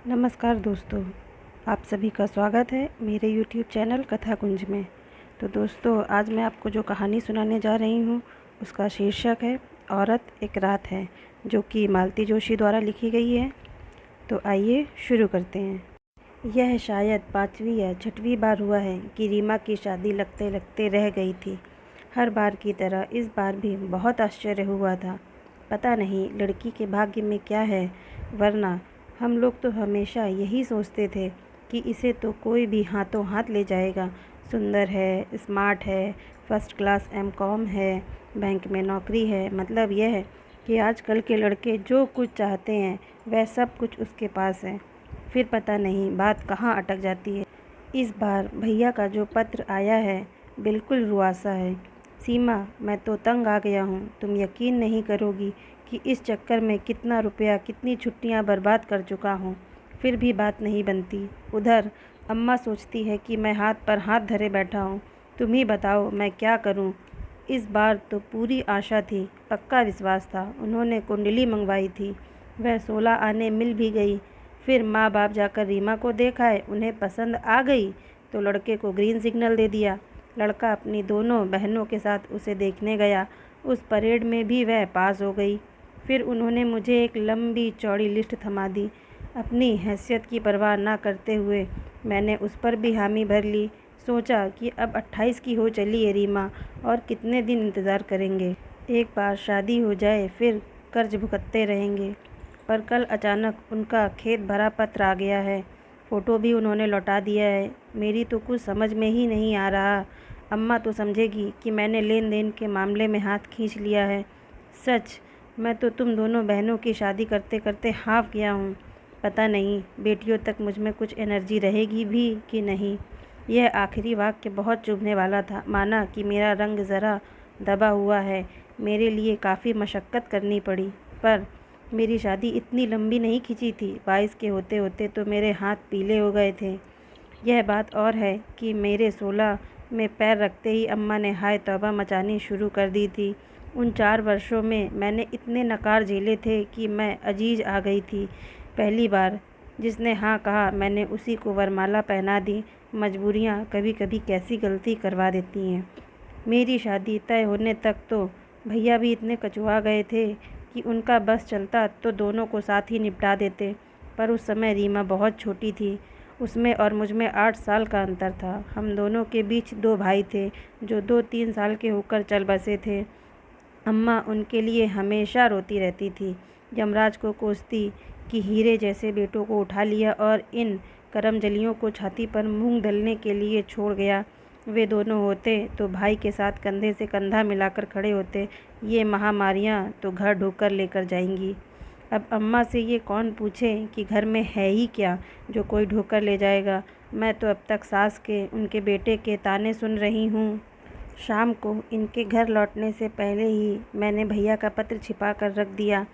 नमस्कार दोस्तों, आप सभी का स्वागत है मेरे YouTube चैनल कथा कुंज में। तो दोस्तों, आज मैं आपको जो कहानी सुनाने जा रही हूँ उसका शीर्षक है औरत एक रात है, जो कि मालती जोशी द्वारा लिखी गई है। तो आइए शुरू करते हैं। यह शायद 5वीं या 6वीं बार हुआ है कि रीमा की शादी लगते लगते रह गई थी। हर बार की तरह इस बार भी बहुत आश्चर्य हुआ था। पता नहीं लड़की के भाग्य में क्या है, वरना हम लोग तो हमेशा यही सोचते थे कि इसे तो कोई भी हाथों हाथ ले जाएगा। सुंदर है, स्मार्ट है, फर्स्ट क्लास एमकॉम है, बैंक में नौकरी है। मतलब यह है कि आजकल के लड़के जो कुछ चाहते हैं वह सब कुछ उसके पास है। फिर पता नहीं बात कहाँ अटक जाती है। इस बार भैया का जो पत्र आया है बिल्कुल रुआसा है। सीमा, मैं तो तंग आ गया हूँ। तुम यकीन नहीं करोगी कि इस चक्कर में कितना रुपया, कितनी छुट्टियाँ बर्बाद कर चुका हूँ, फिर भी बात नहीं बनती। उधर अम्मा सोचती है कि मैं हाथ पर हाथ धरे बैठा हूँ। तुम ही बताओ मैं क्या करूँ। इस बार तो पूरी आशा थी, पक्का विश्वास था। उन्होंने कुंडली मंगवाई थी, वह 16 आने मिल भी गई। फिर माँ बाप जाकर रीमा को देखाए, उन्हें पसंद आ गई तो लड़के को ग्रीन सिग्नल दे दिया। लड़का अपनी दोनों बहनों के साथ उसे देखने गया। उस परेड में भी वह पास हो गई। फिर उन्होंने मुझे एक लंबी चौड़ी लिस्ट थमा दी। अपनी हैसियत की परवाह न करते हुए मैंने उस पर भी हामी भर ली। सोचा कि अब 28 की हो चली है रीमा, और कितने दिन इंतज़ार करेंगे। एक बार शादी हो जाए फिर कर्ज भुगतते रहेंगे। पर कल अचानक उनका खेत भरा पत्र आ गया है। फ़ोटो भी उन्होंने लौटा दिया है। मेरी तो कुछ समझ में ही नहीं आ रहा। अम्मा तो समझेगी कि मैंने लेन देन के मामले में हाथ खींच लिया है। सच, मैं तो तुम दोनों बहनों की शादी करते करते हाफ गया हूँ। पता नहीं बेटियों तक मुझ में कुछ एनर्जी रहेगी भी कि नहीं। यह आखिरी वाक्य बहुत चुभने वाला था। माना कि मेरा रंग ज़रा दबा हुआ है, मेरे लिए काफ़ी मशक्क़त करनी पड़ी। पर मेरी शादी इतनी लंबी नहीं खिंची थी। 22 के होते होते तो मेरे हाथ पीले हो गए थे। यह बात और है कि मेरे 16 में पैर रखते ही अम्मा ने हाय तौबा मचानी शुरू कर दी थी। उन 4 वर्षों में मैंने इतने नकार झेले थे कि मैं अजीज आ गई थी। पहली बार जिसने हाँ कहा मैंने उसी को वरमाला पहना दी। मजबूरियाँ कभी कभी कैसी गलती करवा देती हैं। मेरी शादी तय होने तक तो भैया भी इतने कचुआ गए थे कि उनका बस चलता तो दोनों को साथ ही निपटा देते। पर उस समय रीमा बहुत छोटी थी। उसमें और मुझ में 8 साल का अंतर था। हम दोनों के बीच 2 भाई थे जो 2-3 साल के होकर चल बसे थे। अम्मा उनके लिए हमेशा रोती रहती थी, यमराज को कोसती कि हीरे जैसे बेटों को उठा लिया और इन करमजलियों को छाती पर मूंग दलने के लिए छोड़ गया। वे दोनों होते तो भाई के साथ कंधे से कंधा मिलाकर खड़े होते। ये महामारियाँ तो घर ढोकर लेकर जाएंगी। अब अम्मा से ये कौन पूछे कि घर में है ही क्या जो कोई ढोकर ले जाएगा। मैं तो अब तक सास के, उनके बेटे के ताने सुन रही हूँ। शाम को इनके घर लौटने से पहले ही मैंने भैया का पत्र छिपा कर रख दिया।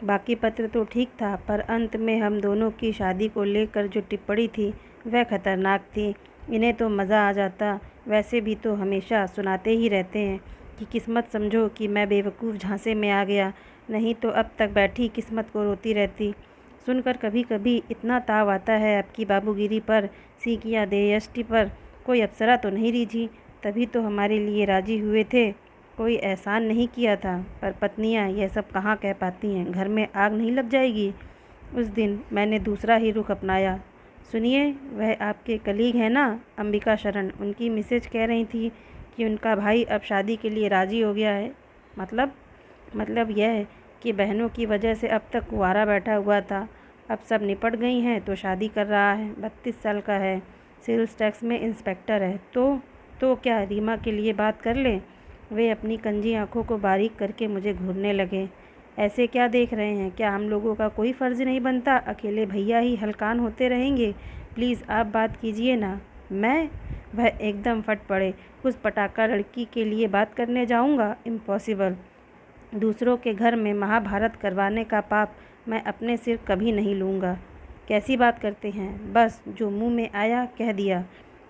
बाकी पत्र तो ठीक था, पर अंत में हम दोनों की शादी को लेकर जो टिप्पणी थी वह खतरनाक थी। इन्हें तो मज़ा आ जाता। वैसे भी तो हमेशा सुनाते ही रहते हैं कि किस्मत समझो कि मैं बेवकूफ़ झांसे में आ गया, नहीं तो अब तक बैठी किस्मत को रोती रहती। सुनकर कभी कभी इतना ताव आता है आपकी बाबूगिरी पर, सीकिया देयष्टि पर। कोई अप्सरा तो नहीं रीझी, तभी तो हमारे लिए राजी हुए थे। कोई एहसान नहीं किया था। पर पत्नियां यह सब कहाँ कह पाती हैं। घर में आग नहीं लग जाएगी। उस दिन मैंने दूसरा ही रुख अपनाया। सुनिए, वह आपके कलीग हैं ना, अंबिका शरण, उनकी मिसेज कह रही थी कि उनका भाई अब शादी के लिए राजी हो गया है। मतलब यह है कि बहनों की वजह से अब तक कुंवारा बैठा हुआ था, अब सब निपट गई हैं तो शादी कर रहा है। 32 साल का है, सेल्स टैक्स में इंस्पेक्टर है। तो क्या रीमा के लिए बात कर लें। वे अपनी कंजी आंखों को बारीक करके मुझे घूरने लगे। ऐसे क्या देख रहे हैं, क्या हम लोगों का कोई फ़र्ज़ नहीं बनता। अकेले भैया ही हलकान होते रहेंगे। प्लीज़ आप बात कीजिए ना। मैं? वह एकदम फट पड़े। उस पटाखा लड़की के लिए बात करने जाऊंगा? इम्पॉसिबल। दूसरों के घर में महाभारत करवाने का पाप मैं अपने सिर कभी नहीं लूँगा। कैसी बात करते हैं, बस जो मुंह में आया कह दिया।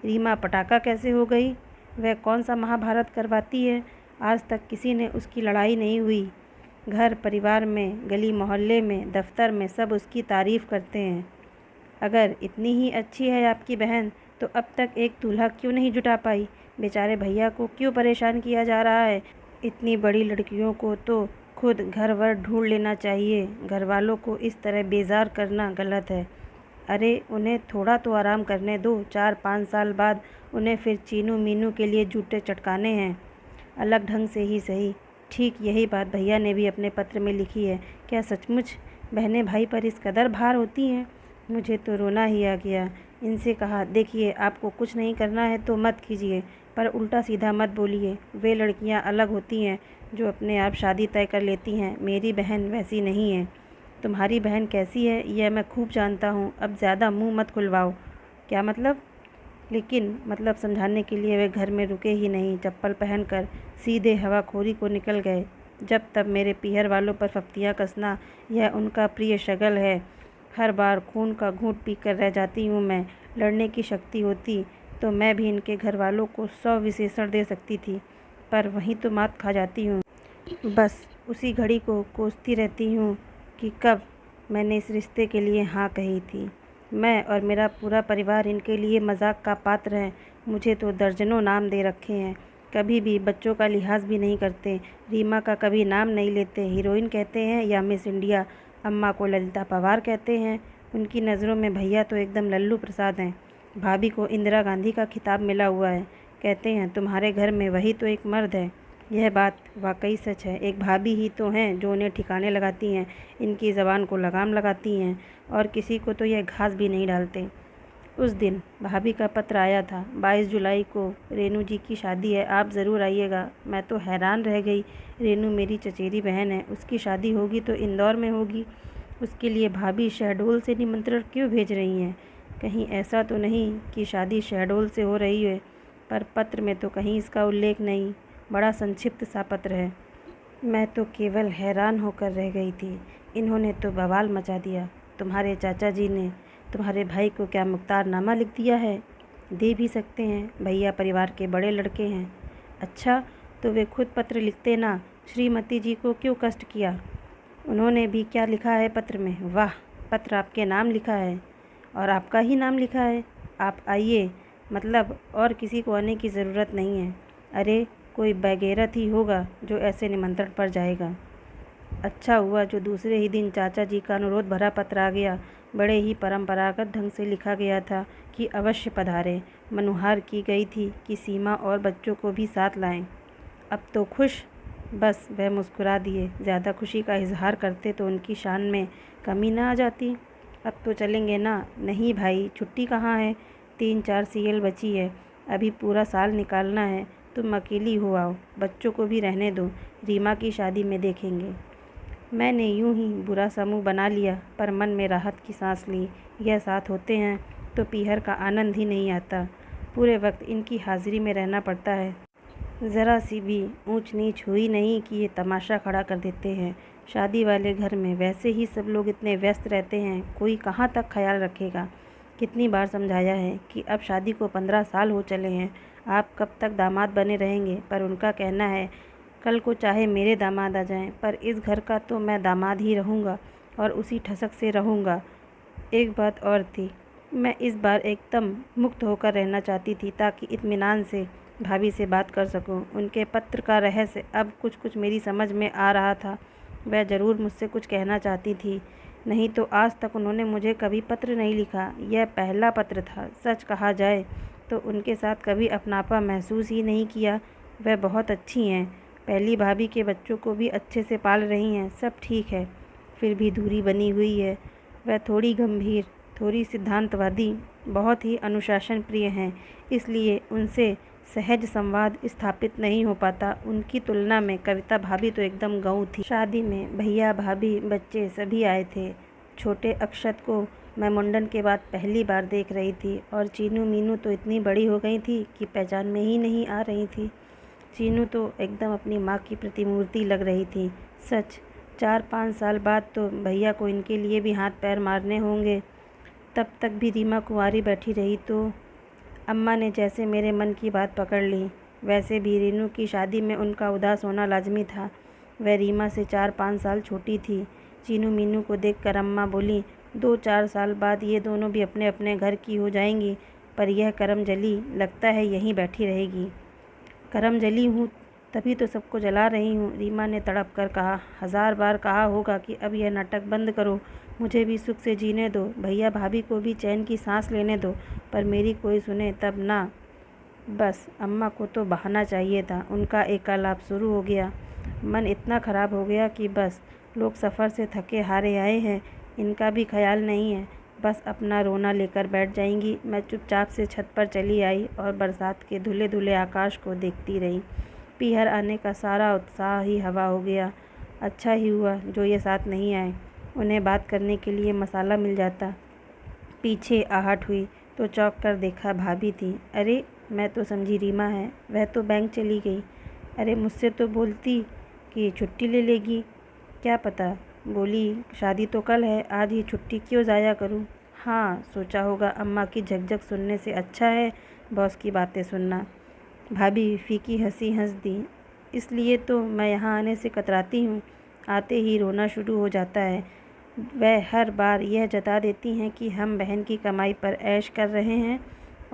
रीमा पटाखा कैसे हो गई? वह कौन सा महाभारत करवाती है। आज तक किसी ने उसकी लड़ाई नहीं हुई। घर परिवार में, गली मोहल्ले में, दफ्तर में सब उसकी तारीफ़ करते हैं। अगर इतनी ही अच्छी है आपकी बहन तो अब तक एक दूल्हा क्यों नहीं जुटा पाई? बेचारे भैया को क्यों परेशान किया जा रहा है? इतनी बड़ी लड़कियों को तो खुद घर वर ढूंढ लेना चाहिए। घर वालों को इस तरह बेजार करना गलत है। अरे उन्हें थोड़ा तो आराम करने दो। 4-5 साल बाद उन्हें फिर चीनू मीनू के लिए जूते चटकाने हैं, अलग ढंग से ही सही। ठीक यही बात भैया ने भी अपने पत्र में लिखी है। क्या सचमुच बहनें भाई पर इस कदर भार होती हैं? मुझे तो रोना ही आ गया। इनसे कहा, देखिए आपको कुछ नहीं करना है तो मत कीजिए, पर उल्टा सीधा मत बोलिए। वे लड़कियां अलग होती हैं जो अपने आप शादी तय कर लेती हैं। मेरी बहन वैसी नहीं है। तुम्हारी बहन कैसी है यह मैं खूब जानता हूँ। अब ज़्यादा मुंह मत खुलवाओ। क्या मतलब? लेकिन मतलब समझाने के लिए वे घर में रुके ही नहीं। चप्पल पहनकर सीधे हवाखोरी को निकल गए। जब तब मेरे पीहर वालों पर फप्तियाँ कसना यह उनका प्रिय शगल है। हर बार खून का घूंट पीकर रह जाती हूँ मैं। लड़ने की शक्ति होती तो मैं भी इनके घर वालों को 100 विशेषण दे सकती थी, पर वहीं तो मात खा जाती हूँ। बस उसी घड़ी को कोसती रहती हूँ कि कब मैंने इस रिश्ते के लिए हाँ कही थी। मैं और मेरा पूरा परिवार इनके लिए मजाक का पात्र है। मुझे तो दर्जनों नाम दे रखे हैं। कभी भी बच्चों का लिहाज भी नहीं करते। रीमा का कभी नाम नहीं लेते। हीरोइन कहते हैं या मिस इंडिया। अम्मा को ललिता पवार कहते हैं। उनकी नज़रों में भैया तो एकदम लल्लू प्रसाद हैं। भाभी को इंदिरा गांधी का खिताब मिला हुआ है। कहते हैं तुम्हारे घर में वही तो एक मर्द है। यह बात वाकई सच है। एक भाभी ही तो हैं जो उन्हें ठिकाने लगाती हैं, इनकी ज़बान को लगाम लगाती हैं, और किसी को तो यह घास भी नहीं डालते। उस दिन भाभी का पत्र आया था, 22 जुलाई को रेनू जी की शादी है, आप ज़रूर आइएगा। मैं तो हैरान रह गई। रेनू मेरी चचेरी बहन है, उसकी शादी होगी तो इंदौर में होगी। उसके लिए भाभी शहडोल से निमंत्रण क्यों भेज रही हैं? कहीं ऐसा तो नहीं कि शादी शहडोल से हो रही है? पर पत्र में तो कहीं इसका उल्लेख नहीं। बड़ा संक्षिप्त सा पत्र है। मैं तो केवल हैरान होकर रह गई थी। इन्होंने तो बवाल मचा दिया। तुम्हारे चाचा जी ने तुम्हारे भाई को क्या मुख्तारनामा लिख दिया है? दे भी सकते हैं, भैया परिवार के बड़े लड़के हैं। अच्छा, तो वे खुद पत्र लिखते ना। श्रीमती जी को क्यों कष्ट किया? उन्होंने भी क्या लिखा है पत्र में? वाह, पत्र आपके नाम लिखा है, और आपका ही नाम लिखा है। आप आइए, मतलब और किसी को आने की ज़रूरत नहीं है। अरे कोई बेगैरत ही होगा जो ऐसे निमंत्रण पर जाएगा। अच्छा हुआ जो दूसरे ही दिन चाचा जी का अनुरोध भरा पत्र आ गया। बड़े ही परंपरागत ढंग से लिखा गया था कि अवश्य पधारें। मनुहार की गई थी कि सीमा और बच्चों को भी साथ लाएं। अब तो खुश? बस वह मुस्कुरा दिए। ज़्यादा खुशी का इजहार करते तो उनकी शान में कमी ना आ जाती। अब तो चलेंगे ना? नहीं भाई, छुट्टी कहाँ है? 3-4 सीएल बची है, अभी पूरा साल निकालना है। तुम अकेली हो, आओ, बच्चों को भी रहने दो, रीमा की शादी में देखेंगे। मैंने यूं ही बुरा सा मुँह बना लिया, पर मन में राहत की सांस ली। यह साथ होते हैं तो पीहर का आनंद ही नहीं आता। पूरे वक्त इनकी हाजिरी में रहना पड़ता है। ज़रा सी भी ऊंच नीच हुई नहीं कि ये तमाशा खड़ा कर देते हैं। शादी वाले घर में वैसे ही सब लोग इतने व्यस्त रहते हैं, कोई कहाँ तक ख्याल रखेगा। कितनी बार समझाया है कि अब शादी को 15 साल हो चले हैं, आप कब तक दामाद बने रहेंगे, पर उनका कहना है कल को चाहे मेरे दामाद आ जाएं, पर इस घर का तो मैं दामाद ही रहूँगा और उसी ठसक से रहूँगा। एक बात और थी, मैं इस बार एकदम मुक्त होकर रहना चाहती थी ताकि इत्मीनान से भाभी से बात कर सकूं। उनके पत्र का रहस्य अब कुछ कुछ मेरी समझ में आ रहा था। वह ज़रूर मुझसे कुछ कहना चाहती थी, नहीं तो आज तक उन्होंने मुझे कभी पत्र नहीं लिखा। यह पहला पत्र था। सच कहा जाए तो उनके साथ कभी अपनापा महसूस ही नहीं किया। वह बहुत अच्छी हैं। पहली भाभी के बच्चों को भी अच्छे से पाल रही हैं, सब ठीक है, फिर भी दूरी बनी हुई है। वह थोड़ी गंभीर, थोड़ी सिद्धांतवादी, बहुत ही अनुशासन प्रिय हैं, इसलिए उनसे सहज संवाद स्थापित नहीं हो पाता। उनकी तुलना में कविता भाभी तो एकदम गऊँ थी। शादी में भैया भाभी बच्चे सभी आए थे। छोटे अक्षत को मैं मुंडन के बाद पहली बार देख रही थी, और चीनू मीनू तो इतनी बड़ी हो गई थी कि पहचान में ही नहीं आ रही थी। चीनू तो एकदम अपनी माँ की प्रतिमूर्ति लग रही थी। सच, 4-5 साल बाद तो भैया को इनके लिए भी हाथ पैर मारने होंगे। तब तक भी रीमा कुंवारी बैठी रही तो अम्मा ने जैसे मेरे मन की बात पकड़ ली। वैसे भी रेनू की शादी में उनका उदास होना लाजमी था। वह रीमा से 4-5 साल छोटी थी। चीनू मीनू को देखकर अम्मा बोली, 2-4 साल बाद ये दोनों भी अपने अपने घर की हो जाएंगी, पर यह करमजली लगता है यहीं बैठी रहेगी। करमजली हूँ तभी तो सबको जला रही हूँ, रीमा ने तड़प कर कहा। 1000 बार कहा होगा कि अब यह नाटक बंद करो, मुझे भी सुख से जीने दो, भैया भाभी को भी चैन की सांस लेने दो, पर मेरी कोई सुने तब ना। बस अम्मा को तो बहाना चाहिए था। उनका एकालाप शुरू हो गया। मन इतना ख़राब हो गया कि बस लोग सफ़र से थके हारे आए हैं, इनका भी ख्याल नहीं है, बस अपना रोना लेकर बैठ जाएंगी। मैं चुपचाप से छत पर चली आई और बरसात के धुले धुले आकाश को देखती रही। पीहर आने का सारा उत्साह ही हवा हो गया। अच्छा ही हुआ जो ये साथ नहीं आए, उन्हें बात करने के लिए मसाला मिल जाता। पीछे आहट हुई तो चौंक कर देखा, भाभी थी। अरे मैं तो समझी रीमा है, वह तो बैंक चली गई। अरे मुझसे तो बोलती कि छुट्टी ले लेगी, क्या पता। बोली शादी तो कल है, आज ही छुट्टी क्यों ज़ाया करूं। हाँ सोचा होगा अम्मा की झकझक सुनने से अच्छा है बॉस की बातें सुनना। भाभी फीकी हंसी हंस दी। इसलिए तो मैं यहाँ आने से कतराती हूँ, आते ही रोना शुरू हो जाता है। वह हर बार यह जता देती हैं कि हम बहन की कमाई पर ऐश कर रहे हैं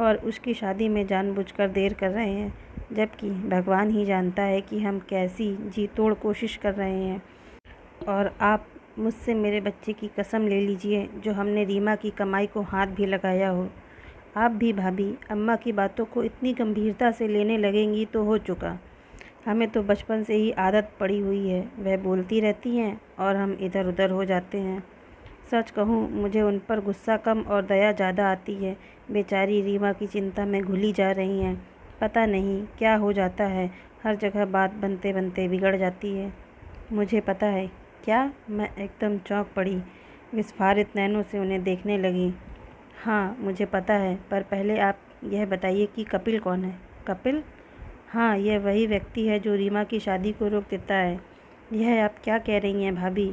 और उसकी शादी में जानबूझकर देर कर रहे हैं, जबकि भगवान ही जानता है कि हम कैसी जी तोड़ कोशिश कर रहे हैं। और आप मुझसे मेरे बच्चे की कसम ले लीजिए जो हमने रीमा की कमाई को हाथ भी लगाया हो। आप भी भाभी अम्मा की बातों को इतनी गंभीरता से लेने लगेंगी तो हो चुका। हमें तो बचपन से ही आदत पड़ी हुई है, वह बोलती रहती हैं और हम इधर उधर हो जाते हैं। सच कहूँ मुझे उन पर गुस्सा कम और दया ज़्यादा आती है। बेचारी रीमा की चिंता में घुली जा रही हैं, पता नहीं क्या हो जाता है, हर जगह बात बनते बनते बिगड़ जाती है। मुझे पता है क्या। मैं एकदम चौंक पड़ी, विस्फारित नैनों से उन्हें देखने लगी। हाँ मुझे पता है, पर पहले आप यह बताइए कि कपिल कौन है। कपिल? हाँ यह वही व्यक्ति है जो रीमा की शादी को रोक देता है। यह आप क्या कह रही हैं भाभी।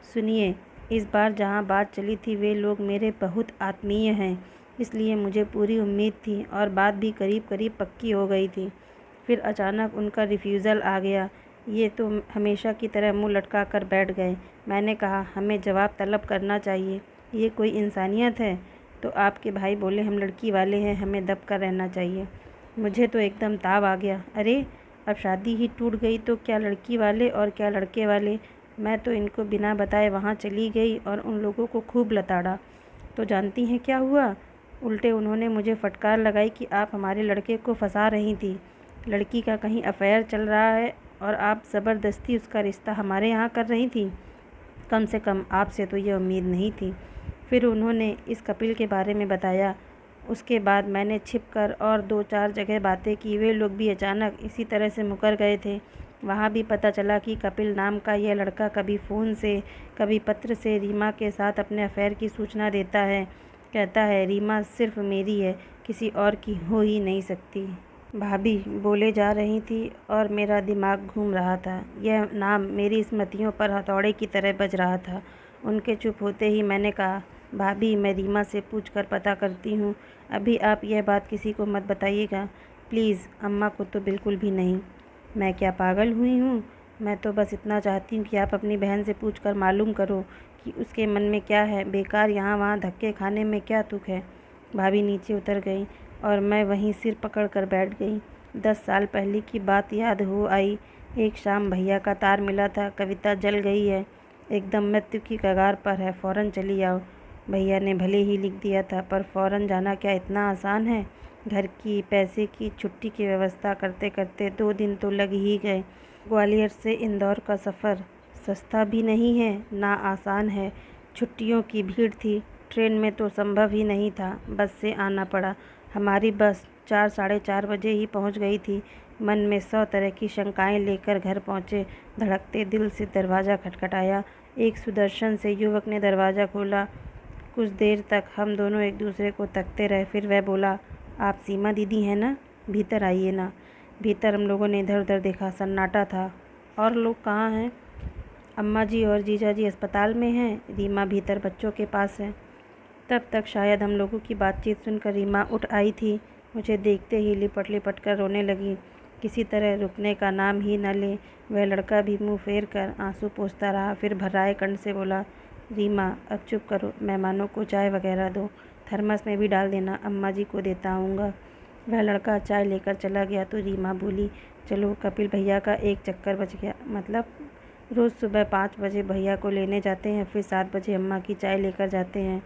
सुनिए, इस बार जहाँ बात चली थी वे लोग मेरे बहुत आत्मीय हैं, इसलिए मुझे पूरी उम्मीद थी और बात भी करीब करीब पक्की हो गई थी। फिर अचानक उनका रिफ्यूज़ल आ गया। ये तो हमेशा की तरह मुंह लटका कर बैठ गए। मैंने कहा हमें जवाब तलब करना चाहिए, ये कोई इंसानियत है। तो आपके भाई बोले हम लड़की वाले हैं, हमें दब कर रहना चाहिए। मुझे तो एकदम ताव आ गया। अरे अब शादी ही टूट गई तो क्या लड़की वाले और क्या लड़के वाले। मैं तो इनको बिना बताए वहाँ चली गई और उन लोगों को खूब लताड़ा। तो जानती हैं क्या हुआ। उल्टे उन्होंने मुझे फटकार लगाई कि आप हमारे लड़के को फंसा रही थी, लड़की का कहीं अफेयर चल रहा है और आप ज़बरदस्ती उसका रिश्ता हमारे यहाँ कर रही थी। कम से कम आपसे तो ये उम्मीद नहीं थी। फिर उन्होंने इस कपिल के बारे में बताया। उसके बाद मैंने छिपकर और 2-4 जगह बातें की। वे लोग भी अचानक इसी तरह से मुकर गए थे। वहाँ भी पता चला कि कपिल नाम का यह लड़का कभी फ़ोन से कभी पत्र से रीमा के साथ अपने अफेयर की सूचना देता है। कहता है रीमा सिर्फ मेरी है, किसी और की हो ही नहीं सकती। भाभी बोले जा रही थी और मेरा दिमाग घूम रहा था। यह नाम मेरी स्मृतियों पर हथौड़े की तरह बज रहा था। उनके चुप होते ही मैंने कहा, भाभी मैं रीमा से पूछ कर पता करती हूँ, अभी आप यह बात किसी को मत बताइएगा प्लीज़। अम्मा को तो बिल्कुल भी नहीं। मैं क्या पागल हुई हूँ। मैं तो बस इतना चाहती हूँ कि आप अपनी बहन से पूछ कर मालूम करो कि उसके मन में क्या है। बेकार यहाँ वहाँ धक्के खाने में क्या तुक है। भाभी नीचे उतर गई और मैं वहीं सिर पकड़ कर बैठ गई। 10 साल पहले की बात याद हो आई। एक शाम भैया का तार मिला था, कविता जल गई है, एकदम मृत्यु की कगार पर है, फ़ौरन चली आओ। भैया ने भले ही लिख दिया था, पर फ़ौरन जाना क्या इतना आसान है। घर की पैसे की छुट्टी की व्यवस्था करते करते 2 दिन तो लग ही गए। ग्वालियर से इंदौर का सफ़र सस्ता भी नहीं है ना आसान है। छुट्टियों की भीड़ थी, ट्रेन में तो संभव ही नहीं था, बस से आना पड़ा। हमारी बस 4 साढ़े 4 बजे ही पहुंच गई थी। मन में 100 तरह की शंकाएं लेकर घर पहुंचे। धड़कते दिल से दरवाज़ा खटखटाया। एक सुदर्शन से युवक ने दरवाज़ा खोला। कुछ देर तक हम दोनों एक दूसरे को तकते रहे। फिर वह बोला, आप सीमा दीदी हैं ना, भीतर आइए ना। भीतर हम लोगों ने इधर उधर देखा, सन्नाटा था। और लोग कहाँ हैं। अम्मा जी और जीजा जी अस्पताल में हैं, रीमा भीतर बच्चों के पास है। तब तक शायद हम लोगों की बातचीत सुनकर रीमा उठ आई थी। मुझे देखते ही लिपट लिपट कर रोने लगी। किसी तरह रुकने का नाम ही न ले। वह लड़का भी मुंह फेर कर आंसू पोंछता रहा। फिर भर्राए कंठ से बोला, रीमा, अब चुप करो, मेहमानों को चाय वगैरह दो, थर्मस में भी डाल देना, अम्मा जी को देता आऊँगा। वह लड़का चाय लेकर चला गया तो रीमा बोली, चलो कपिल भैया का एक चक्कर बच गया। मतलब रोज़ सुबह 5 बजे भैया को लेने जाते हैं, फिर 7 बजे अम्मा की चाय लेकर जाते हैं,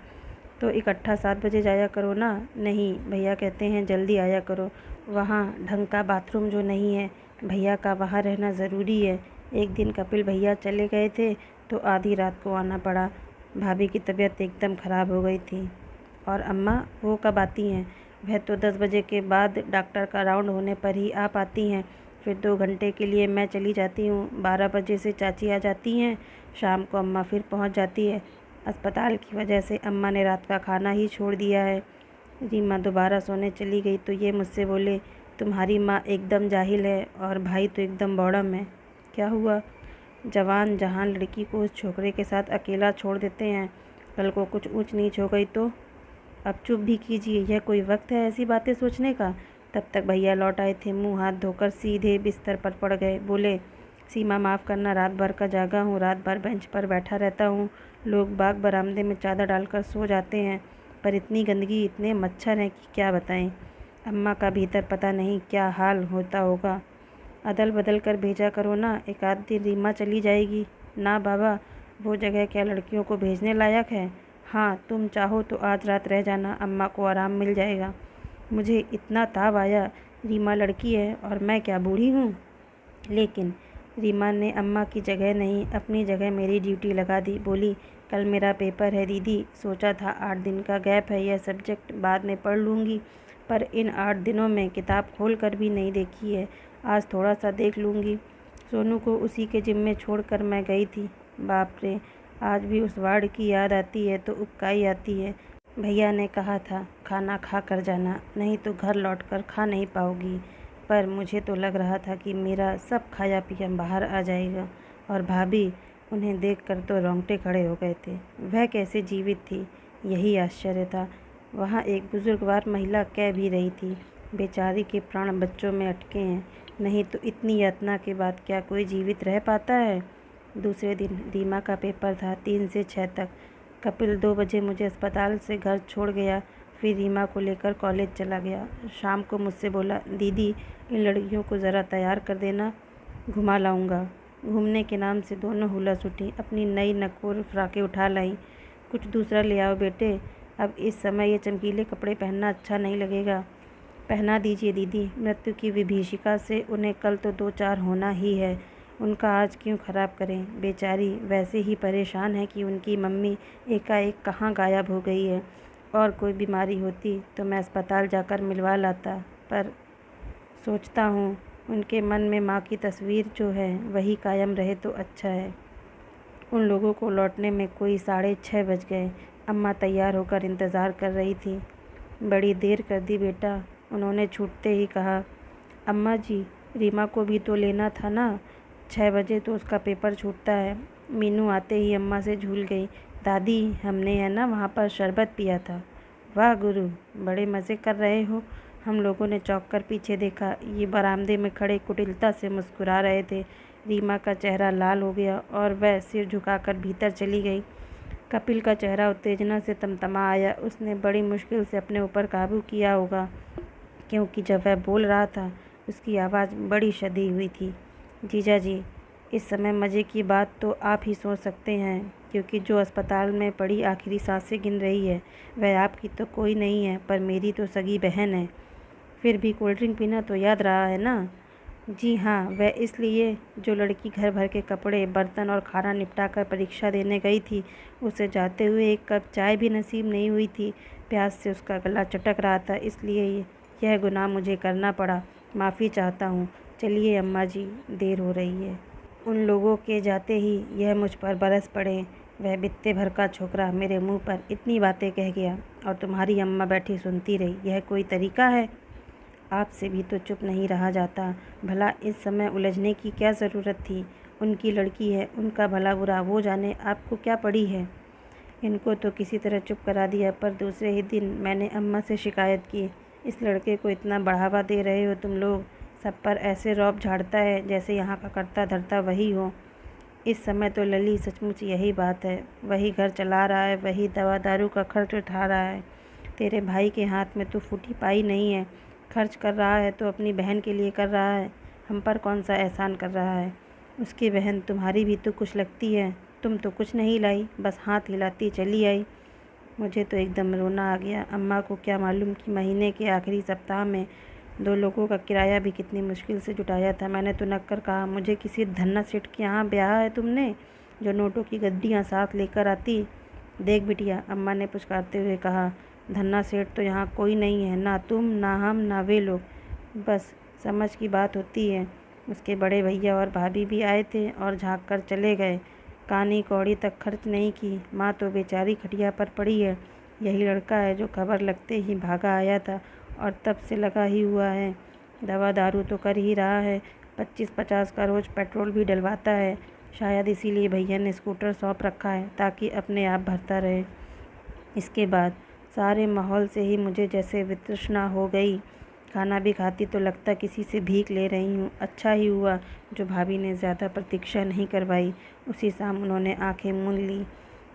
तो इकट्ठा 7 बजे जाया करो ना। नहीं, भैया कहते हैं जल्दी आया करो, वहाँ ढंग का बाथरूम जो नहीं है, भैया का वहाँ रहना ज़रूरी है। एक दिन कपिल भैया चले गए थे तो आधी रात को आना पड़ा, भाभी की तबीयत एकदम ख़राब हो गई थी। और अम्मा वो कब आती हैं? वह तो 10 बजे के बाद डॉक्टर का राउंड होने पर ही आ पाती हैं, फिर 2 घंटे के लिए मैं चली जाती हूँ। 12 बजे से चाची आ जाती हैं, शाम को अम्मा फिर पहुँच जाती है। अस्पताल की वजह से अम्मा ने रात का खाना ही छोड़ दिया है। रीमा दोबारा सोने चली गई तो ये मुझसे बोले, तुम्हारी माँ एकदम जाहिल है और भाई तो एकदम बौड़म है। क्या हुआ? जवान जहान लड़की को उस छोकरे के साथ अकेला छोड़ देते हैं, कल को कुछ ऊंच नीच हो गई तो? अब चुप भी कीजिए, यह कोई वक्त है ऐसी बातें सोचने का। तब तक भैया लौट आए थे, मुंह हाथ धोकर सीधे बिस्तर पर पड़ गए। बोले, सीमा माफ़ करना, रात भर का जागा हूँ, रात भर बेंच पर बैठा रहता हूँ, लोग बाग बरामदे में चादर डालकर सो जाते हैं, पर इतनी गंदगी, इतने मच्छर हैं कि क्या बताएं। अम्मा का भीतर पता नहीं क्या हाल होता होगा। अदल बदल कर भेजा करो ना, एक आध दिन रीमा चली जाएगी। ना बाबा, वो जगह क्या लड़कियों को भेजने लायक है? हाँ, तुम चाहो तो आज रात रह जाना, अम्मा को आराम मिल जाएगा। मुझे इतना ताव आया, रीमा लड़की है और मैं क्या बूढ़ी हूँ? लेकिन रीमा ने अम्मा की जगह नहीं, अपनी जगह मेरी ड्यूटी लगा दी। बोली, कल मेरा पेपर है दीदी, सोचा था 8 दिन का गैप है, यह सब्जेक्ट बाद में पढ़ लूँगी, पर इन 8 दिनों में किताब खोल कर भी नहीं देखी है, आज थोड़ा सा देख लूँगी। सोनू को उसी के जिम्मे छोड़कर मैं गई थी। बाप रे, आज भी उस वार्ड की याद आती है तो उबकाई आती है। भैया ने कहा था खाना खा कर जाना, नहीं तो घर लौटकर खा नहीं पाओगी, पर मुझे तो लग रहा था कि मेरा सब खाया पिया बाहर आ जाएगा। और भाभी, उन्हें देखकर तो रोंगटे खड़े हो गए थे। वह कैसे जीवित थी, यही आश्चर्य था। वहाँ एक बुजुर्गवार महिला कह भी रही थी, बेचारी के प्राण बच्चों में अटके हैं, नहीं तो इतनी यातना के बाद क्या कोई जीवित रह पाता है। दूसरे दिन रीमा का पेपर था, 3 से 6 तक। कपिल 2 बजे मुझे अस्पताल से घर छोड़ गया, फिर रीमा को लेकर कॉलेज चला गया। शाम को मुझसे बोला, दीदी इन लड़कियों को ज़रा तैयार कर देना, घुमा लाऊंगा। घूमने के नाम से दोनों हुलस उठी, अपनी नई नकोर फ्राकें उठा लाई। कुछ दूसरा ले आओ बेटे, अब इस समय ये चमकीले कपड़े पहनना अच्छा नहीं लगेगा। पहना दीजिए दीदी, मृत्यु की विभीषिका से उन्हें कल तो 2-4 होना ही है, उनका आज क्यों ख़राब करें। बेचारी वैसे ही परेशान है कि उनकी मम्मी एकाएक कहाँ गायब हो गई है, और कोई बीमारी होती तो मैं अस्पताल जाकर मिलवा लाता, पर सोचता हूँ उनके मन में माँ की तस्वीर जो है वही कायम रहे तो अच्छा है। उन लोगों को लौटने में कोई 6:30 बज गए। अम्मा तैयार होकर इंतज़ार कर रही थी। बड़ी देर कर दी बेटा, उन्होंने छूटते ही कहा। अम्मा जी, रीमा को भी तो लेना था ना, 6 बजे तो उसका पेपर छूटता है। मीनू आते ही अम्मा से झूल गई। दादी, हमने है ना वहाँ पर शरबत पिया था। वाह गुरु, बड़े मज़े कर रहे हो। हम लोगों ने चौंक कर पीछे देखा, ये बरामदे में खड़े कुटिलता से मुस्कुरा रहे थे। रीमा का चेहरा लाल हो गया और वह सिर झुकाकर भीतर चली गई। कपिल का चेहरा उत्तेजना से तमतमा आया। उसने बड़ी मुश्किल से अपने ऊपर काबू किया होगा, क्योंकि जब वह बोल रहा था उसकी आवाज़ बड़ी शदी हुई थी। जीजा जी, इस समय मज़े की बात तो आप ही सोच सकते हैं, क्योंकि जो अस्पताल में पड़ी आखिरी सांसें गिन रही है वह आपकी तो कोई नहीं है, पर मेरी तो सगी बहन है। फिर भी कोल्ड ड्रिंक पीना तो याद रहा है ना? जी हाँ, वह इसलिए जो लड़की घर भर के कपड़े, बर्तन और खाना निपटा कर परीक्षा देने गई थी, उसे जाते हुए एक कप चाय भी नसीब नहीं हुई थी। प्यास से उसका गला चटक रहा था, इसलिए यह गुनाह मुझे करना पड़ा। माफ़ी चाहता हूँ। चलिए अम्मा जी, देर हो रही है। उन लोगों के जाते ही यह मुझ पर बरस पड़े। वह बित्ते भर का छोकरा मेरे मुंह पर इतनी बातें कह गया और तुम्हारी अम्मा बैठी सुनती रही। यह कोई तरीका है? आपसे भी तो चुप नहीं रहा जाता। भला इस समय उलझने की क्या ज़रूरत थी? उनकी लड़की है, उनका भला बुरा वो जाने, आपको क्या पड़ी है? इनको तो किसी तरह चुप करा दिया, पर दूसरे ही दिन मैंने अम्मा से शिकायत की। इस लड़के को इतना बढ़ावा दे रहे हो तुम लोग, सब पर ऐसे रौब झाड़ता है जैसे यहाँ का कर्ता धर्ता वही हो। इस समय तो लली सचमुच यही बात है। वही घर चला रहा है, वही दवा दारू का खर्च उठा रहा है। तेरे भाई के हाथ में तो फूटी पाई नहीं है। खर्च कर रहा है तो अपनी बहन के लिए कर रहा है, हम पर कौन सा एहसान कर रहा है। उसकी बहन तुम्हारी भी तो कुछ लगती है, तुम तो कुछ नहीं लाई, बस हाथ हिलाती चली आई। मुझे तो एकदम रोना आ गया। अम्मा को क्या मालूम कि महीने के आखिरी सप्ताह में 2 लोगों का किराया भी कितनी मुश्किल से जुटाया था। मैंने तो नक्कर कहा, मुझे किसी धन्ना सेठ के यहाँ ब्याह है तुमने, जो नोटों की गड्डियाँ साथ लेकर आती। देख बिटिया, अम्मा ने पुचकारते हुए कहा, धन्ना सेठ तो यहाँ कोई नहीं है, ना तुम ना हम ना वे लोग, बस समझ की बात होती है। उसके बड़े भैया और भाभी भी आए थे और झाँक कर चले गए। कानी कौड़ी तक खर्च नहीं की। माँ तो बेचारी खटिया पर पड़ी है। यही लड़का है जो खबर लगते ही भागा आया था और तब से लगा ही हुआ है। दवा दारू तो कर ही रहा है, 25-50 का रोज़ पेट्रोल भी डलवाता है। शायद इसीलिए भैया ने स्कूटर सौंप रखा है ताकि अपने आप भरता रहे। इसके बाद सारे माहौल से ही मुझे जैसे वितृष्णा हो गई। खाना भी खाती तो लगता किसी से भीख ले रही हूँ। अच्छा ही हुआ जो भाभी ने ज़्यादा प्रतीक्षा नहीं करवाई। उसी शाम उन्होंने आंखें मूंद ली।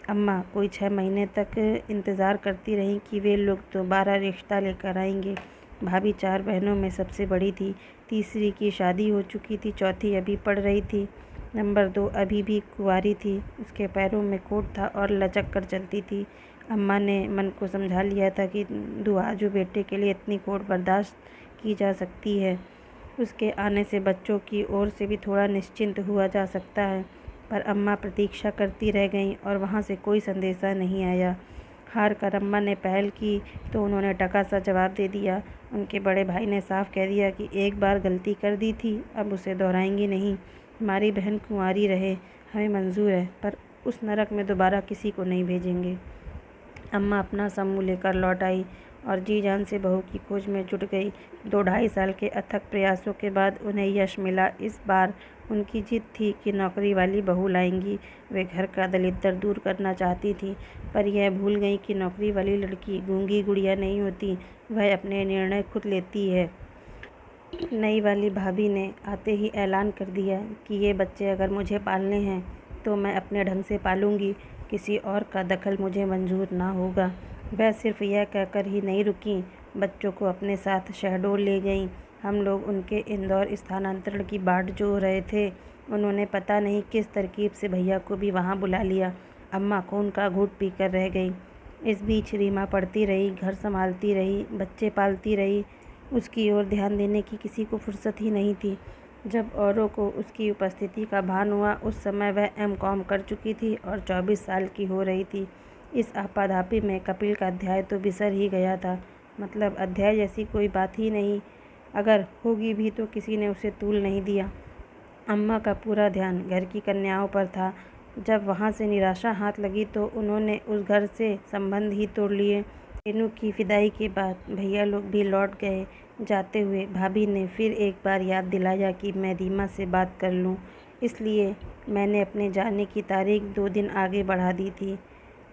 अम्मा कोई 6 महीने तक इंतज़ार करती रहीं कि वे लोग दोबारा रिश्ता लेकर आएंगे। भाभी 4 बहनों में सबसे बड़ी थी। तीसरी की शादी हो चुकी थी, चौथी अभी पढ़ रही थी, नंबर 2 अभी भी कुंवारी थी। उसके पैरों में कोट था और लचक कर चलती थी। अम्मा ने मन को समझा लिया था कि दुआजू बेटे के लिए इतनी कोट बर्दाश्त की जा सकती है। उसके आने से बच्चों की ओर से भी थोड़ा निश्चिंत हुआ जा सकता है। पर अम्मा प्रतीक्षा करती रह गईं और वहाँ से कोई संदेशा नहीं आया। हार कर अम्मा ने पहल की तो उन्होंने टका सा जवाब दे दिया। उनके बड़े भाई ने साफ कह दिया कि एक बार गलती कर दी थी, अब उसे दोहराएंगी नहीं। हमारी बहन कुंवारी रहे, हमें मंजूर है, पर उस नरक में दोबारा किसी को नहीं भेजेंगे। अम्मा अपना समूह लेकर लौट आई और जी जान से बहू की खोज में जुट गई। 2-2.5 साल के अथक प्रयासों के बाद उन्हें यश मिला। इस बार उनकी जिद थी कि नौकरी वाली बहू लाएंगी। वे घर का दलिद्दर दूर करना चाहती थी, पर यह भूल गई कि नौकरी वाली लड़की गूंगी गुड़िया नहीं होती, वह अपने निर्णय खुद लेती है। नई वाली भाभी ने आते ही ऐलान कर दिया कि ये बच्चे अगर मुझे पालने हैं तो मैं अपने ढंग से पालूंगी, किसी और का दखल मुझे मंजूर ना होगा। वह सिर्फ यह कहकर ही नहीं रुकीं, बच्चों को अपने साथ शहडोल ले गईं। हम लोग उनके इंदौर स्थानांतरण की बाट जो रहे थे, उन्होंने पता नहीं किस तरकीब से भैया को भी वहाँ बुला लिया। अम्मा खून का घूंट पीकर रह गई। इस बीच रीमा पढ़ती रही, घर संभालती रही, बच्चे पालती रही। उसकी ओर ध्यान देने की किसी को फुर्सत ही नहीं थी। जब औरों को उसकी उपस्थिति का भान हुआ, उस समय वह M.Com कर चुकी थी और 24 साल की हो रही थी। इस आपाधापी में कपिल का अध्याय तो बिसर ही गया था। मतलब अध्याय जैसी कोई बात ही नहीं, अगर होगी भी तो किसी ने उसे तूल नहीं दिया। अम्मा का पूरा ध्यान घर की कन्याओं पर था। जब वहाँ से निराशा हाथ लगी तो उन्होंने उस घर से संबंध ही तोड़ लिए। रेनू की विदाई के बाद भैया लोग भी लौट गए। जाते हुए भाभी ने फिर एक बार याद दिलाया कि मैं रीमा से बात कर लूँ, इसलिए मैंने अपने जाने की तारीख 2 दिन आगे बढ़ा दी थी।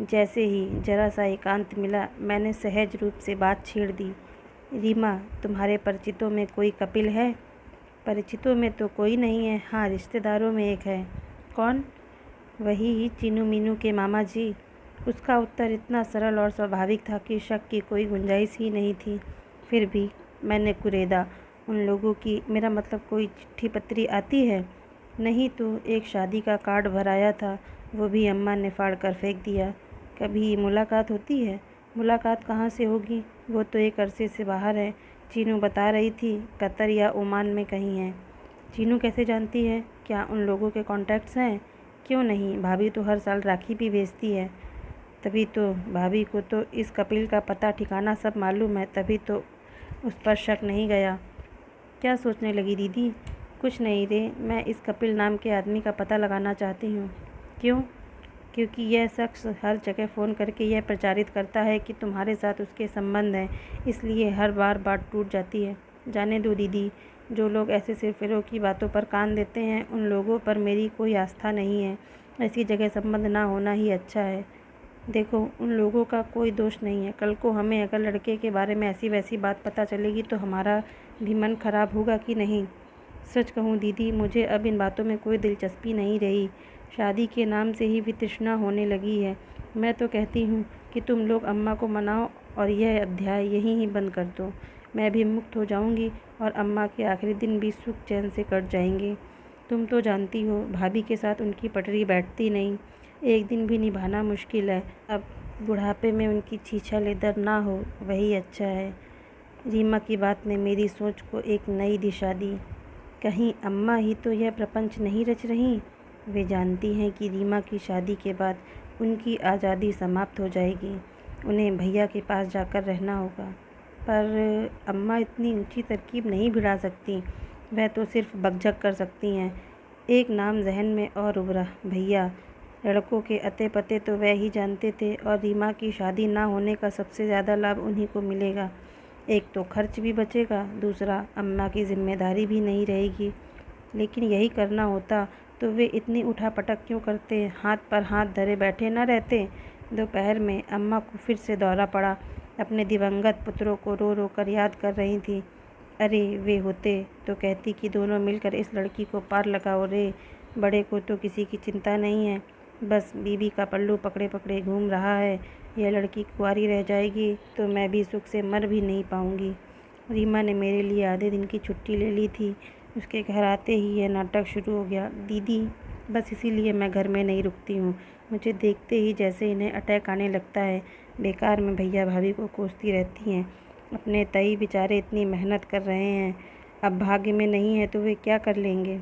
जैसे ही जरा सा एकांत मिला, मैंने सहज रूप से बात छेड़ दी। रीमा, तुम्हारे परिचितों में कोई कपिल है? परिचितों में तो कोई नहीं है, हाँ रिश्तेदारों में एक है। कौन? वही चीनू मीनू के मामा जी। उसका उत्तर इतना सरल और स्वाभाविक था कि शक की कोई गुंजाइश ही नहीं थी। फिर भी मैंने कुरेदा, उन लोगों की, मेरा मतलब कोई चिट्ठी पत्री आती है? नहीं तो एक शादी का कार्ड भराया था, वो भी अम्मा ने फाड़ कर फेंक दिया। कभी मुलाकात होती है? मुलाकात कहाँ से होगी, वो तो एक अरसे से बाहर है। चीनू बता रही थी कतर या ओमान में कहीं है। चीनू कैसे जानती है? क्या उन लोगों के कॉन्टैक्ट्स हैं? क्यों नहीं, भाभी तो हर साल राखी भी भेजती है। तभी तो भाभी को तो इस कपिल का पता ठिकाना सब मालूम है, तभी तो उस पर शक नहीं गया। क्या सोचने लगी दीदी? कुछ नहीं रे, मैं इस कपिल नाम के आदमी का पता लगाना चाहती हूँ। क्यों? क्योंकि यह शख्स हर जगह फ़ोन करके यह प्रचारित करता है कि तुम्हारे साथ उसके संबंध हैं, इसलिए हर बार बात टूट जाती है। जाने दो दीदी, जो लोग ऐसे सिरफिरों की बातों पर कान देते हैं, उन लोगों पर मेरी कोई आस्था नहीं है। ऐसी जगह संबंध ना होना ही अच्छा है। देखो, उन लोगों का कोई दोष नहीं है। कल को हमें अगर लड़के के बारे में ऐसी वैसी बात पता चलेगी तो हमारा भी मन खराब होगा कि नहीं? सच कहूँ दीदी, मुझे अब इन बातों में कोई दिलचस्पी नहीं रही। शादी के नाम से ही वितृष्णा होने लगी है। मैं तो कहती हूँ कि तुम लोग अम्मा को मनाओ और यह अध्याय यहीं ही बंद कर दो। मैं भी मुक्त हो जाऊँगी और अम्मा के आखिरी दिन भी सुख चैन से कट जाएंगे। तुम तो जानती हो भाभी के साथ उनकी पटरी बैठती नहीं, एक दिन भी निभाना मुश्किल है। अब बुढ़ापे में उनकी छीछा लेदर ना हो वही अच्छा है। रीमा की बात ने मेरी सोच को एक नई दिशा दी। कहीं अम्मा ही तो यह प्रपंच नहीं रच रही। वे जानती हैं कि रीमा की शादी के बाद उनकी आज़ादी समाप्त हो जाएगी, उन्हें भैया के पास जाकर रहना होगा। पर अम्मा इतनी ऊंची तरकीब नहीं भिड़ा सकती, वह तो सिर्फ बकझक कर सकती हैं। एक नाम जहन में और उभरा, भैया। लड़कों के अते पते तो वह ही जानते थे और रीमा की शादी ना होने का सबसे ज़्यादा लाभ उन्हीं को मिलेगा। एक तो खर्च भी बचेगा, दूसरा अम्मा की जिम्मेदारी भी नहीं रहेगी। लेकिन यही करना होता तो वे इतनी उठापटक क्यों करते, हाथ पर हाथ धरे बैठे न रहते। दोपहर में अम्मा को फिर से दौरा पड़ा। अपने दिवंगत पुत्रों को रो रो कर याद कर रही थी। अरे वे होते तो कहती कि दोनों मिलकर इस लड़की को पार लगाओ रे। बड़े को तो किसी की चिंता नहीं है, बस बीबी का पल्लू पकड़े पकड़े घूम रहा है। यह लड़की कुंवारी रह जाएगी तो मैं भी सुख से मर भी नहीं पाऊँगी। रीमा ने मेरे लिए आधे दिन की छुट्टी ले ली थी। उसके घर आते ही यह नाटक शुरू हो गया। दीदी, बस इसीलिए मैं घर में नहीं रुकती हूँ। मुझे देखते ही जैसे इन्हें अटैक आने लगता है। बेकार में भैया भाभी को कोसती रहती हैं। अपने तई बेचारे इतनी मेहनत कर रहे हैं, अब भाग्य में नहीं है तो वे क्या कर लेंगे।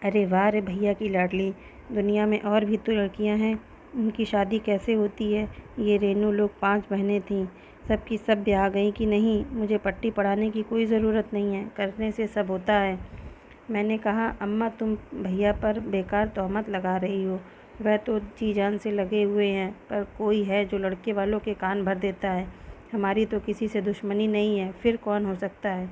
अरे वाह रे भैया की लाडली, दुनिया में और भी तो लड़कियां हैं, उनकी शादी कैसे होती है। ये रेनू लोग 5 बहनें थीं, सबकी सब ब्याह गई कि नहीं। मुझे पट्टी पढ़ाने की कोई ज़रूरत नहीं है, करने से सब होता है। मैंने कहा, अम्मा तुम भैया पर बेकार तोहमत लगा रही हो, वह तो जी जान से लगे हुए हैं, पर कोई है जो लड़के वालों के कान भर देता है। हमारी तो किसी से दुश्मनी नहीं है, फिर कौन हो सकता है।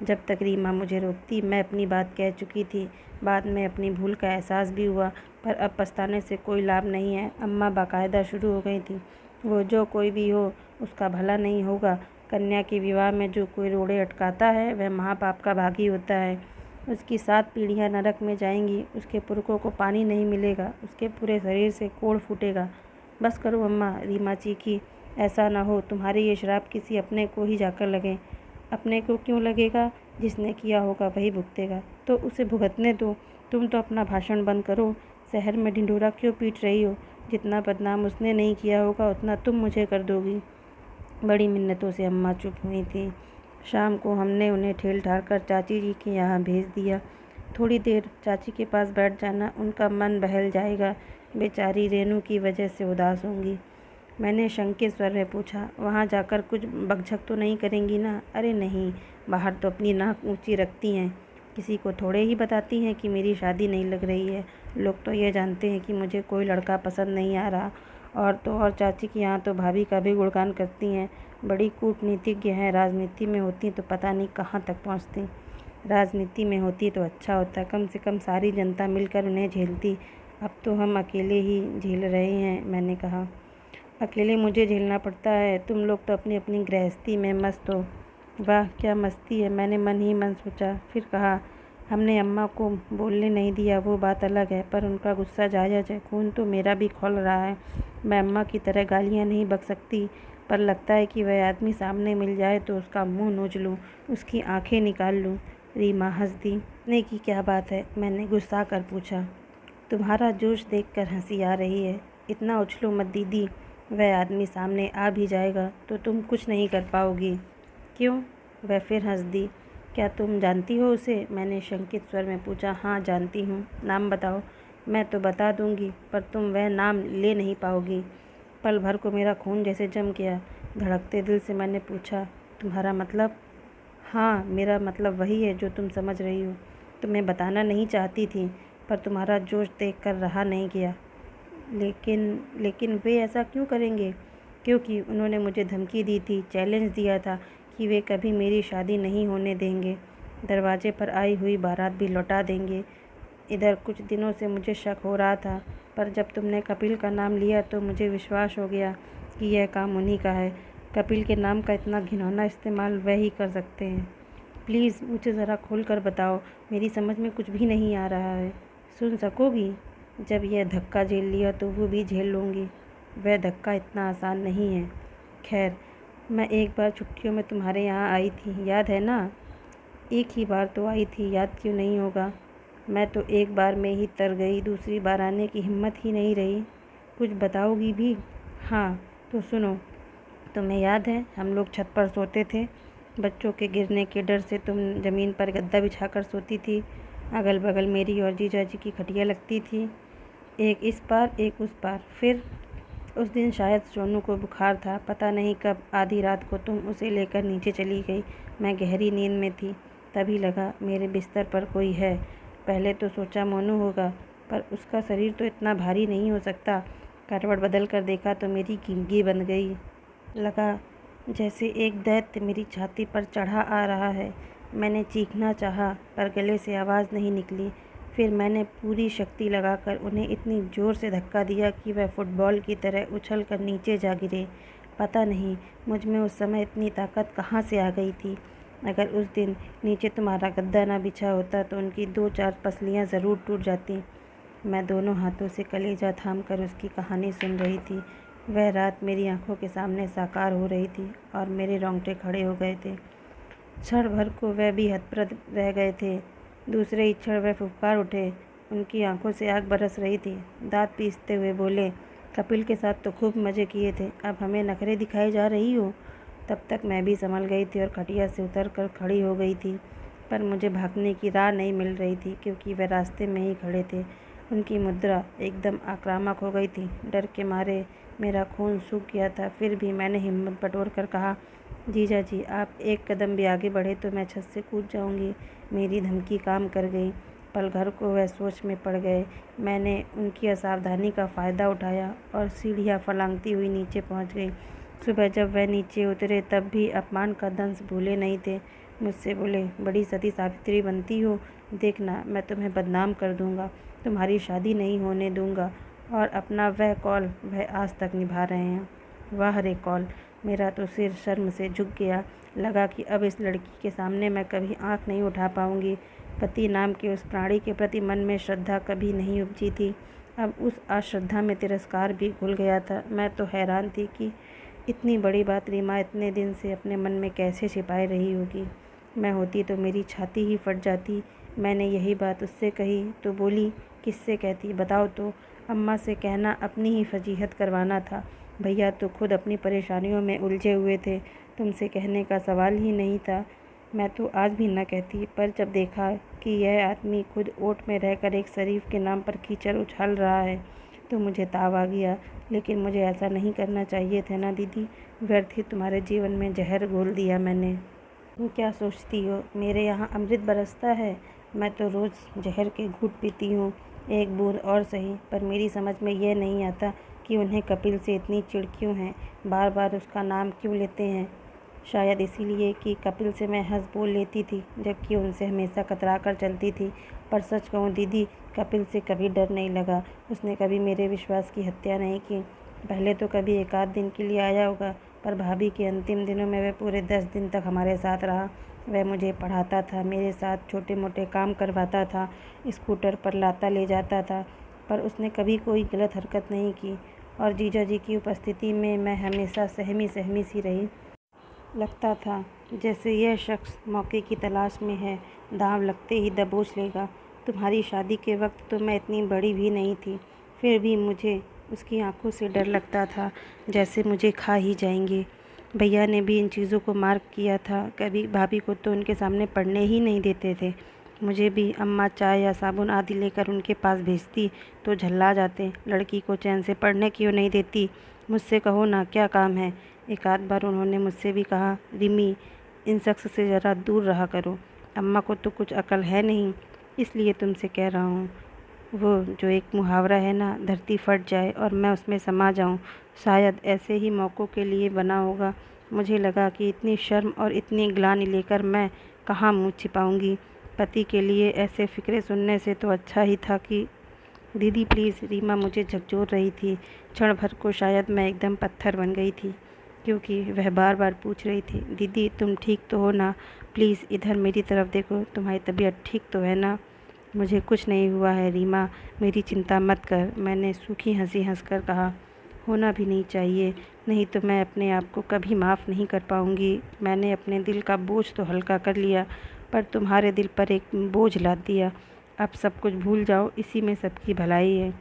जब तक रीमा मुझे रोकती मैं अपनी बात कह चुकी थी। बाद में अपनी भूल का एहसास भी हुआ, पर अब पछताने से कोई लाभ नहीं है। अम्मा बाकायदा शुरू हो गई थी, वो जो कोई भी हो उसका भला नहीं होगा। कन्या के विवाह में जो कोई रोड़े अटकाता है वह महापाप का भागी होता है। उसकी 7 पीढ़ियाँ नरक में जाएंगी, उसके पुरखों को पानी नहीं मिलेगा, उसके पूरे शरीर से कोढ़ फूटेगा। बस करो अम्मा, रीमा चीखी। ऐसा ना हो तुम्हारे ये श्राप किसी अपने को ही जाकर लगे। अपने को क्यों लगेगा, जिसने किया होगा वही भुगतेगा, तो उसे भुगतने दो। तुम तो अपना भाषण बंद करो, शहर में ढिंढोरा क्यों पीट रही हो। जितना बदनाम उसने नहीं किया होगा उतना तुम मुझे कर दोगी। बड़ी मिन्नतों से अम्मा चुप हुई थी। शाम को हमने उन्हें ठेल ठाल कर चाची जी के यहाँ भेज दिया। थोड़ी देर चाची के पास बैठ जाना, उनका मन बहल जाएगा। बेचारी रेनू की वजह से उदास होंगी। मैंने शंकित स्वर में पूछा, वहाँ जाकर कुछ बकझक तो नहीं करेंगी ना। अरे नहीं, बाहर तो अपनी नाक ऊंची रखती हैं, किसी को थोड़े ही बताती हैं कि मेरी शादी नहीं लग रही है। लोग तो ये जानते हैं कि मुझे कोई लड़का पसंद नहीं आ रहा। और तो और चाची के यहाँ तो भाभी का भी गुणगान करती हैं, बड़ी कूटनीतिज्ञ हैं। राजनीति में होती तो पता नहीं कहाँ तक पहुँचती। राजनीति में होती तो अच्छा होता, कम से कम सारी जनता मिलकर उन्हें झेलती। अब तो हम अकेले ही झेल रहे हैं। मैंने कहा, अकेले मुझे झेलना पड़ता है, तुम लोग तो अपनी अपनी गृहस्थी में मस्त हो। वाह क्या मस्ती है, मैंने मन ही मन सोचा। फिर कहा, हमने अम्मा को बोलने नहीं दिया वो बात अलग है, पर उनका गुस्सा जायज़ है। खून तो मेरा भी खौल रहा है। मैं अम्मा की तरह गालियाँ नहीं बक सकती, पर लगता है कि वह आदमी सामने मिल जाए तो उसका मुंह नोच लूँ, उसकी आंखें निकाल लूँ। रीमा हंस दी। नहीं की क्या बात है, मैंने गुस्सा कर पूछा। तुम्हारा जोश देखकर हंसी आ रही है। इतना उछलो मत दीदी, वह आदमी सामने आ भी जाएगा तो तुम कुछ नहीं कर पाओगी। क्यों? वह फिर हंस दी। क्या तुम जानती हो उसे? मैंने शंकित स्वर में पूछा। हाँ जानती हूँ। नाम बताओ। मैं तो बता दूँगी, पर तुम वह नाम ले नहीं पाओगी। पल भर को मेरा खून जैसे जम गया। धड़कते दिल से मैंने पूछा, तुम्हारा मतलब? हाँ, मेरा मतलब वही है जो तुम समझ रही हो। तुम्हें बताना नहीं चाहती थी, पर तुम्हारा जोश देखकर रहा नहीं गया। लेकिन वे ऐसा क्यों करेंगे? क्योंकि उन्होंने मुझे धमकी दी थी, चैलेंज दिया था कि वे कभी मेरी शादी नहीं होने देंगे, दरवाजे पर आई हुई बारात भी लौटा देंगे। इधर कुछ दिनों से मुझे शक हो रहा था, पर जब तुमने कपिल का नाम लिया तो मुझे विश्वास हो गया कि यह काम उन्हीं का है। कपिल के नाम का इतना घिनौना इस्तेमाल वह ही कर सकते हैं। प्लीज़ मुझे ज़रा खोल कर बताओ, मेरी समझ में कुछ भी नहीं आ रहा है। सुन सकोगी? जब यह धक्का झेल लिया तो वो भी झेल लूँगी। वह धक्का इतना आसान नहीं है। खैर, मैं एक बार छुट्टियों में तुम्हारे यहाँ आई थी, याद है ना? एक ही बार तो आई थी, याद क्यों नहीं होगा? मैं तो एक बार में ही तर गई, दूसरी बार आने की हिम्मत ही नहीं रही। कुछ बताओगी भी? हाँ, तो सुनो। तुम्हें याद है हम लोग छत पर सोते थे? बच्चों के गिरने के डर से तुम ज़मीन पर गद्दा बिछाकर सोती थी। अगल बगल मेरी और जीजा जी की खटिया लगती थी, एक इस पार एक उस पार। फिर उस दिन शायद सोनू को बुखार था, पता नहीं कब आधी रात को तुम उसे लेकर नीचे चली गई। मैं गहरी नींद में थी, तभी लगा मेरे बिस्तर पर कोई है। पहले तो सोचा मोनू होगा, पर उसका शरीर तो इतना भारी नहीं हो सकता। करवट बदल कर देखा तो मेरी गिनगी बन गई। लगा जैसे एक दैत्य मेरी छाती पर चढ़ा आ रहा है। मैंने चीखना चाहा, पर गले से आवाज़ नहीं निकली। फिर मैंने पूरी शक्ति लगाकर उन्हें इतनी ज़ोर से धक्का दिया कि वह फुटबॉल की तरह उछल कर नीचे जा गिरे। पता नहीं मुझ में उस समय इतनी ताकत कहाँ से आ गई थी। अगर उस दिन नीचे तुम्हारा गद्दा ना बिछा होता तो उनकी 2-4 पसलियाँ ज़रूर टूट जाती। मैं दोनों हाथों से कलेजा थाम कर उसकी कहानी सुन रही थी। वह रात मेरी आंखों के सामने साकार हो रही थी और मेरे रोंगटे खड़े हो गए थे। क्षण भर को वह भी हतप्रभ रह गए थे। दूसरे ही क्षण वह फुफकार उठे। उनकी आंखों से आग बरस रही थी। दांत पीसते हुए बोले, कपिल के साथ तो खूब मज़े किए थे, अब हमें नखरे दिखाई जा रही हो? तब तक मैं भी संभल गई थी और खटिया से उतर कर खड़ी हो गई थी, पर मुझे भागने की राह नहीं मिल रही थी क्योंकि वह रास्ते में ही खड़े थे। उनकी मुद्रा एकदम आक्रामक हो गई थी। डर के मारे मेरा खून सूख गया था। फिर भी मैंने हिम्मत बटोर कर कहा, जीजा जी, आप एक कदम भी आगे बढ़े तो मैं छत से कूद जाऊंगी। मेरी धमकी काम कर गई। पल भर को वह सोच में पड़ गए। मैंने उनकी असावधानी का फ़ायदा उठाया और सीढ़ियाँ फलांगती हुई नीचे पहुंच गई। सुबह जब वह नीचे उतरे तब भी अपमान का दंश भूले नहीं थे। मुझसे बोले, बड़ी सती सावित्री बनती हो, देखना मैं तुम्हें बदनाम कर दूंगा, तुम्हारी शादी नहीं होने दूंगा। और अपना वह कॉल वह आज तक निभा रहे हैं। वाह रे कॉल! मेरा तो सिर शर्म से झुक गया। लगा कि अब इस लड़की के सामने मैं कभी आंख नहीं उठा पाऊंगी। पति नाम के उस प्राणी के प्रति मन में श्रद्धा कभी नहीं उपजी थी, अब उस अश्रद्धा में तिरस्कार भी घुल गया था। मैं तो हैरान थी कि इतनी बड़ी बात रीमा इतने दिन से अपने मन में कैसे छिपाए रही होगी। मैं होती तो मेरी छाती ही फट जाती। मैंने यही बात उससे कही तो बोली, किससे कहती बताओ तो? अम्मा से कहना अपनी ही फजीहत करवाना था। भैया तो खुद अपनी परेशानियों में उलझे हुए थे, तुमसे कहने का सवाल ही नहीं था। मैं तो आज भी न कहती, पर जब देखा कि यह आदमी खुद ओट में रहकर एक शरीफ के नाम पर कीचड़ उछाल रहा है तो मुझे ताव आ गया। लेकिन मुझे ऐसा नहीं करना चाहिए था ना दीदी, व्यर्थ ही तुम्हारे जीवन में जहर घोल दिया मैंने। तुम क्या सोचती हो मेरे यहाँ अमृत बरसता है? मैं तो रोज़ जहर के घूंट पीती हूँ, एक बूंद और सही। पर मेरी समझ में यह नहीं आता कि उन्हें कपिल से इतनी चिढ़ क्यों है, बार बार उसका नाम क्यों लेते हैं। शायद इसीलिए कि कपिल से मैं हंस बोल लेती थी, जबकि उनसे हमेशा कतरा कर चलती थी। पर सच कहूँ दीदी, कपिल से कभी डर नहीं लगा। उसने कभी मेरे विश्वास की हत्या नहीं की। पहले तो कभी एक आध दिन के लिए आया होगा, पर भाभी के अंतिम दिनों में वह पूरे 10 दिन तक हमारे साथ रहा। वह मुझे पढ़ाता था, मेरे साथ छोटे मोटे काम करवाता था, स्कूटर पर लाता ले जाता था, पर उसने कभी कोई गलत हरकत नहीं की। और जीजा जी की उपस्थिति में मैं हमेशा सहमी सहमी सी रही। लगता था जैसे यह शख्स मौके की तलाश में है, दांव लगते ही दबोच लेगा। तुम्हारी शादी के वक्त तो मैं इतनी बड़ी भी नहीं थी, फिर भी मुझे उसकी आंखों से डर लगता था, जैसे मुझे खा ही जाएंगे। भैया ने भी इन चीज़ों को मार्क किया था। कभी भाभी को तो उनके सामने पढ़ने ही नहीं देते थे। मुझे भी अम्मा चाय या साबुन आदि लेकर उनके पास भेजती तो झल्ला जाते, लड़की को चैन से पढ़ने क्यों नहीं देती, मुझसे कहो ना क्या काम है। एक आध बार उन्होंने मुझसे भी कहा, रिमी, इन शख्स से ज़रा दूर रहा करो, अम्मा को तो कुछ अकल है नहीं, इसलिए तुमसे कह रहा हूँ। वो जो एक मुहावरा है ना, धरती फट जाए और मैं उसमें समा जाऊँ, शायद ऐसे ही मौक़ों के लिए बना होगा। मुझे लगा कि इतनी शर्म और इतनी ग्लानि लेकर मैं कहाँ मुँह छिपाऊँगी। पति के लिए ऐसे फ़िक्रे सुनने से तो अच्छा ही था कि दीदी प्लीज़। रीमा मुझे झकझोर रही थी। क्षण भर को शायद मैं एकदम पत्थर बन गई थी, क्योंकि वह बार बार पूछ रही थी, दीदी तुम ठीक तो हो ना? प्लीज़ इधर मेरी तरफ देखो, तुम्हारी तबीयत ठीक तो है ना? मुझे कुछ नहीं हुआ है रीमा, मेरी चिंता मत कर। मैंने सूखी हंसी हंसकर कहा। होना भी नहीं चाहिए, नहीं तो मैं अपने आप को कभी माफ़ नहीं कर पाऊँगी। मैंने अपने दिल का बोझ तो हल्का कर लिया, पर तुम्हारे दिल पर एक बोझ लाद दिया। अब सब कुछ भूल जाओ, इसी में सबकी भलाई है।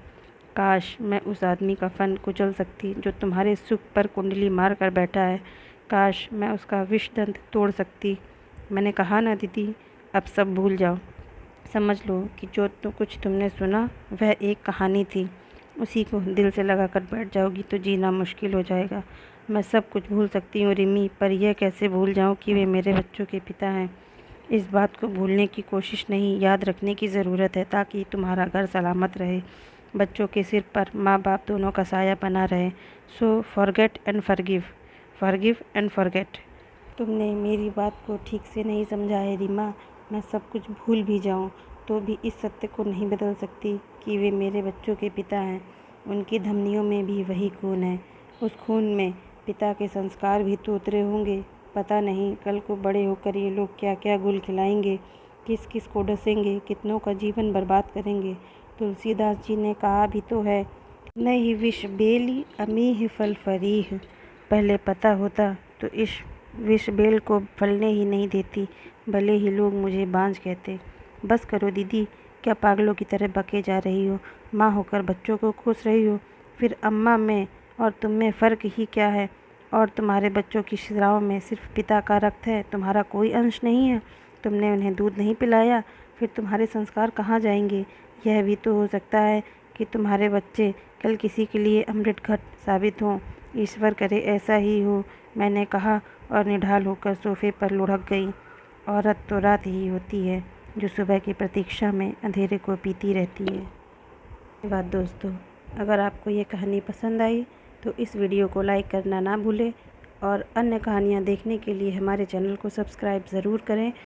काश मैं उस आदमी का फन कुचल सकती जो तुम्हारे सुख पर कुंडली मार कर बैठा है। काश मैं उसका विषदंत तोड़ सकती। मैंने कहा ना दीदी, अब सब भूल जाओ। समझ लो कि जो कुछ तुमने सुना वह एक कहानी थी। उसी को दिल से लगा कर बैठ जाओगी तो जीना मुश्किल हो जाएगा। मैं सब कुछ भूल सकती हूँ रिमी, पर यह कैसे भूल जाऊँ कि वे मेरे बच्चों के पिता हैं। इस बात को भूलने की कोशिश नहीं, याद रखने की ज़रूरत है, ताकि तुम्हारा घर सलामत रहे, बच्चों के सिर पर माँ बाप दोनों का साया बना रहे। So forget and forgive, forgive and forget. तुमने मेरी बात को ठीक से नहीं समझा है रीमा। मैं सब कुछ भूल भी जाऊं तो भी इस सत्य को नहीं बदल सकती कि वे मेरे बच्चों के पिता हैं। उनकी धमनियों में भी वही खून है। उस खून में पिता के संस्कार भी तो उतरे होंगे। पता नहीं कल को बड़े होकर ये लोग क्या क्या गुल खिलाएंगे, किस किस को डसेंगे, कितनों का जीवन बर्बाद करेंगे। तुलसीदास जी ने कहा भी तो है, नहीं विष बेली अमीह फल फरीह। पहले पता होता तो इस विष बेल को फलने ही नहीं देती, भले ही लोग मुझे बांझ कहते। बस करो दीदी, क्या पागलों की तरह बके जा रही हो। माँ होकर बच्चों को खुश रही हो, फिर अम्मा में और तुम में फ़र्क ही क्या है। और तुम्हारे बच्चों की शिराओं में सिर्फ पिता का रक्त है, तुम्हारा कोई अंश नहीं है। तुमने उन्हें दूध नहीं पिलाया, फिर तुम्हारे संस्कार कहाँ जाएंगे। यह भी तो हो सकता है कि तुम्हारे बच्चे कल किसी के लिए अमृत घट साबित हों। ईश्वर करे ऐसा ही हो। मैंने कहा और निढाल होकर सोफे पर लुढ़क गई। औरत तो रात ही होती है जो सुबह की प्रतीक्षा में अंधेरे को पीती रहती है। धन्यवाद दोस्तों, अगर आपको ये कहानी पसंद आई तो इस वीडियो को लाइक करना ना भूलें और अन्य कहानियाँ देखने के लिए हमारे चैनल को सब्सक्राइब ज़रूर करें।